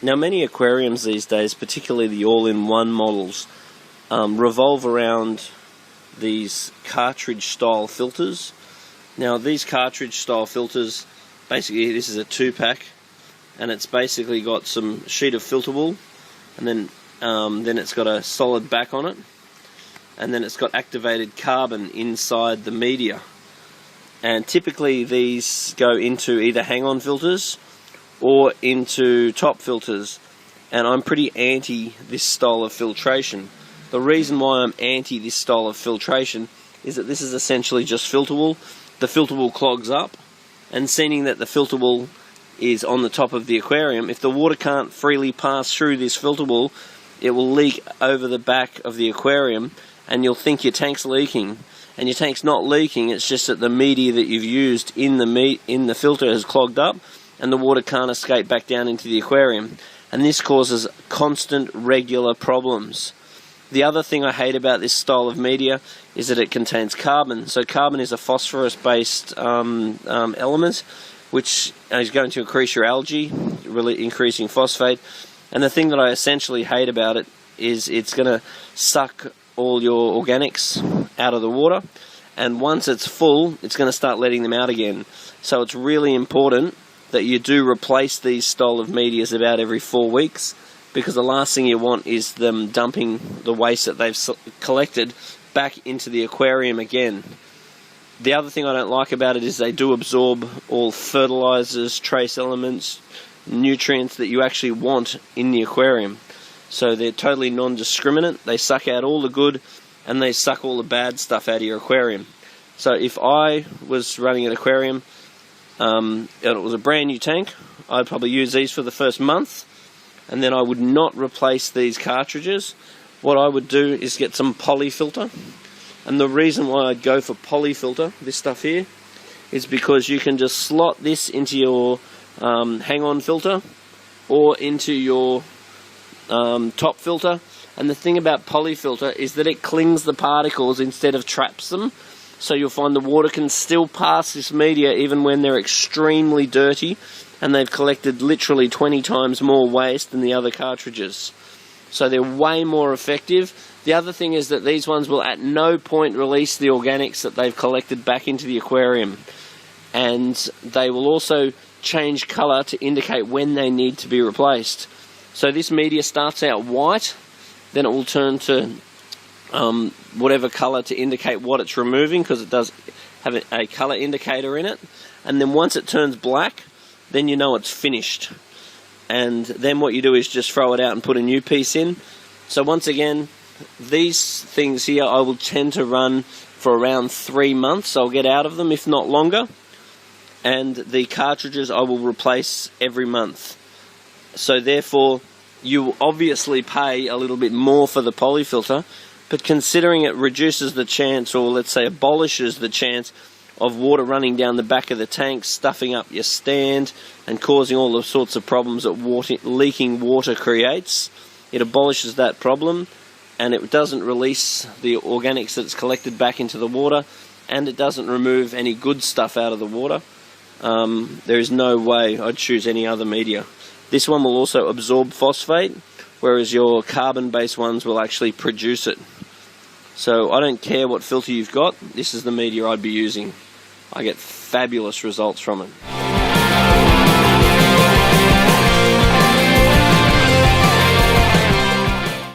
Now many aquariums these days, particularly the all-in-one models, revolve around these cartridge style filters. Now these cartridge style filters, basically this is a 2-pack, and it's basically got some sheet of filter wool, and then it's got a solid back on it, and then it's got activated carbon inside the media. And typically these go into either hang-on filters or into top filters, and I'm pretty anti this style of filtration. The reason why I'm anti this style of filtration is that this is essentially just filter wool. The filter wool clogs up, and seeing that the filter wool is on the top of the aquarium, if the water can't freely pass through this filter wool, it will leak over the back of the aquarium, and you'll think your tank's leaking. And your tank's not leaking, it's just that the media that you've used in the filter has clogged up, and the water can't escape back down into the aquarium. And this causes constant, regular problems. The other thing I hate about this style of media is that it contains carbon. So carbon is a phosphorus-based element, which is going to increase your algae, really increasing phosphate. And the thing that I essentially hate about it is it's going to suck all your organics out of the water, and once it's full, it's going to start letting them out again. So it's really important that you do replace these style of medias about every 4 weeks, because the last thing you want is them dumping the waste that they've collected back into the aquarium again. The other thing I don't like about it is they do absorb all fertilizers, trace elements, nutrients that you actually want in the aquarium. So they're totally non-discriminate. They suck out all the good and they suck all the bad stuff out of your aquarium. So if I was running an aquarium and it was a brand new tank, I'd probably use these for the first month, and then I would not replace these cartridges. What I would do is get some polyfilter, and the reason why I'd go for polyfilter, this stuff here, is because you can just slot this into your hang-on filter or into your top filter. And the thing about polyfilter is that it clings the particles instead of traps them. So you'll find the water can still pass this media even when they're extremely dirty and they've collected literally 20 times more waste than the other cartridges. So they're way more effective. The other thing is that these ones will at no point release the organics that they've collected back into the aquarium. And they will also change colour to indicate when they need to be replaced. So this media starts out white, then it will turn to whatever colour to indicate what it's removing, because it does have a colour indicator in it. And then once it turns black, then you know it's finished. And then what you do is just throw it out and put a new piece in. So once again, these things here I will tend to run for around 3 months. I'll get out of them, if not longer. And the cartridges I will replace every month. So therefore, you obviously pay a little bit more for the polyfilter, but considering it reduces the chance, or let's say abolishes the chance, of water running down the back of the tank, stuffing up your stand, and causing all the sorts of problems that leaking water creates, it abolishes that problem, and it doesn't release the organics that's collected back into the water, and it doesn't remove any good stuff out of the water. There is no way I'd choose any other media. This one will also absorb phosphate, whereas your carbon-based ones will actually produce it. So I don't care what filter you've got, this is the media I'd be using. I get fabulous results from it.